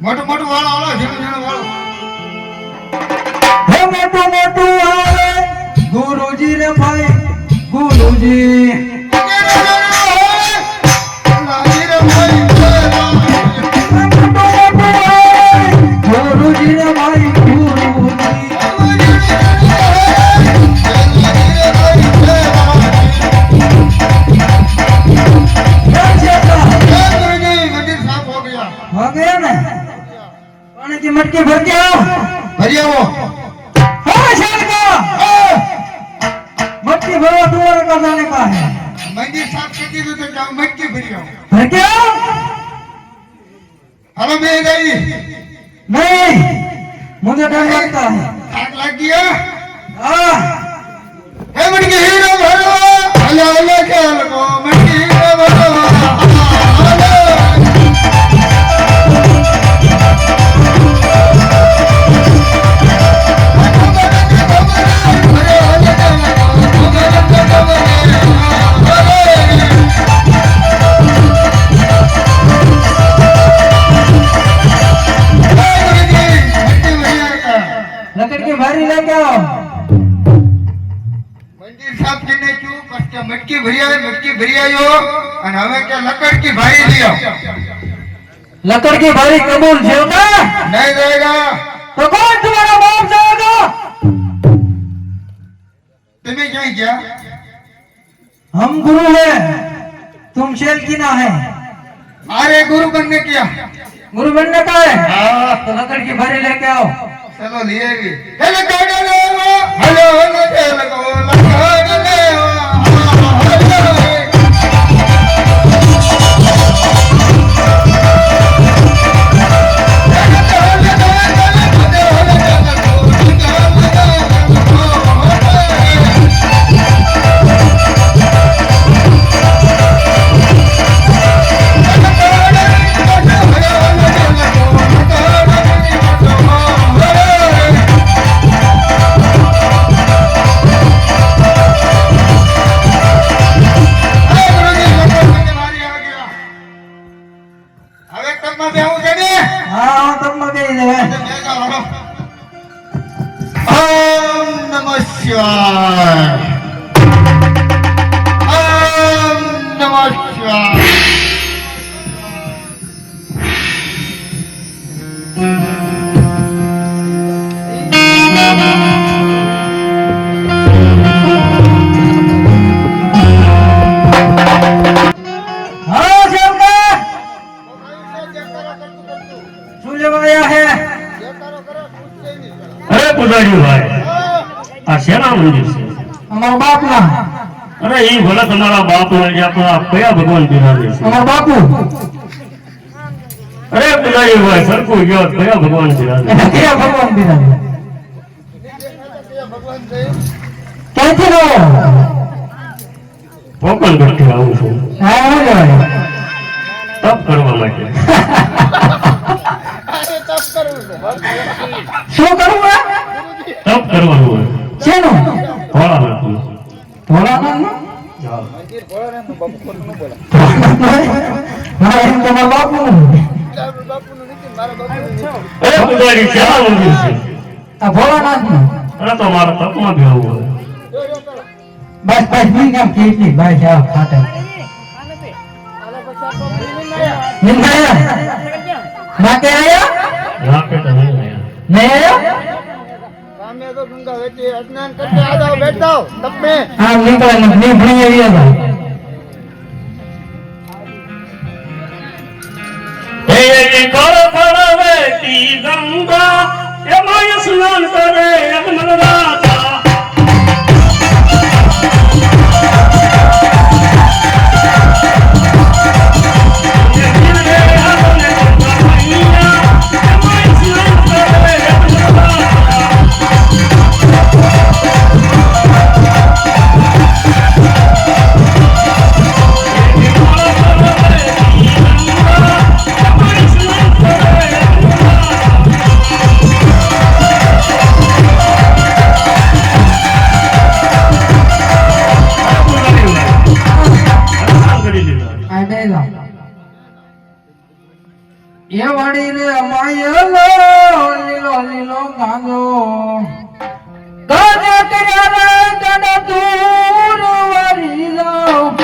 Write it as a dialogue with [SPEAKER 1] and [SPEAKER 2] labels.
[SPEAKER 1] મોટું મોટું વાળો વાળો ઝીણું ઝીણું વાળો
[SPEAKER 2] હે મોટું મોટું આવે ગુરુજી રે ભાઈ ગુરુજી ગુરુજી રે ભાઈ हो गया ना पानी की मटकी भर के आओ
[SPEAKER 1] ભરી આવો
[SPEAKER 2] हाँ शाल का मटकी भरो तुम्हारे का जाने का है
[SPEAKER 1] મંદિર સાફ કરી દીધું તો જાઓ મટકી ભરી આવો
[SPEAKER 2] भर के आओ
[SPEAKER 1] હાલો બે ગઈ
[SPEAKER 2] नहीं मुझे डर लगता है
[SPEAKER 1] થાક લાગી ગયો
[SPEAKER 2] हाँ
[SPEAKER 1] હે મટકી હીરો ભરો હલો હલો કે હલો મટકી હીરો ભરો હલો
[SPEAKER 2] लकड़ की भारी लेके आओ
[SPEAKER 1] મંદિર સાફ કરીને ક્યું પછી મટકી ભરી આવ્યો અને હવે કે લકડ કી ભાઈ લ્યો
[SPEAKER 2] लकड़ की भारी कबूल जेवता
[SPEAKER 1] નહીં દેगा
[SPEAKER 2] तो कौन तुम्हारा बाप जाएगा
[SPEAKER 1] તમે ક્યાં ગયા
[SPEAKER 2] हम गुरु हैं तुम शेल की ना है
[SPEAKER 1] अरे गुरु बनने किया
[SPEAKER 2] गुरु बनने का है
[SPEAKER 1] हाँ
[SPEAKER 2] तो लकड़ की भारी लेके आओ
[SPEAKER 1] चलो लिए भी हेलो गाड़ी ले आओ हेलो हेलो हेलो लकड़ ले आओ
[SPEAKER 2] हाँ तब मगे ही है
[SPEAKER 1] ओम नमः शिवाय ओम नमः शिवाय
[SPEAKER 2] हाँ शेल का શું લેવા આયા હે
[SPEAKER 3] અરે પુજારી ભાઈ આ શેના મંદિર છે
[SPEAKER 2] અમારા બાપના
[SPEAKER 3] અરે એ ભલે તમારા બાપ હોય જ્યાં તો આ કયા ભગવાન બિરાજે છે
[SPEAKER 2] અમારા બાપુ
[SPEAKER 3] અરે પુજારી ભાઈ સરખું ગયો કયા ભગવાન બિરાજે
[SPEAKER 2] એને કયા ભગવાન બિરાજે ક્યાંથી લો
[SPEAKER 3] પોકણ કરતી આવું છું
[SPEAKER 2] હા હું લેવાય
[SPEAKER 3] તપ કરવા માટે
[SPEAKER 2] શું કરવું હે
[SPEAKER 3] તપ કરવાનું હોય
[SPEAKER 2] શેનું
[SPEAKER 3] ભોળાનાથનું.
[SPEAKER 2] ભોળાનાથનું
[SPEAKER 3] હા.
[SPEAKER 2] હા એમ તમારા બાપુનું
[SPEAKER 3] અરે પુજારી શેના મંદિર છે
[SPEAKER 2] આ ભોળાનાથનું
[SPEAKER 3] અરે તો મારા તપમાં બી આવું હોય
[SPEAKER 2] બસ બસ નહીં કેમ કેટલી બસ આવ ખાતા નિંદાયા ના કે આયા
[SPEAKER 3] ના કે તો નહીં આયા.
[SPEAKER 2] નહીં આયા
[SPEAKER 1] सामने तो गंगा बैठी है स्नान करके आ जाओ बैठ जाओ तब में
[SPEAKER 2] हाँ निकला नहीं भणी आया
[SPEAKER 3] હે કર કર વેતી ગંગા એમાં સ્નાન કરે યજ્ઞ રાજા
[SPEAKER 2] એ વળી રે અમાયલો લીલો લીલો ગાંજો ગાજે કર્યા રે તને દૂર વરી જાઉં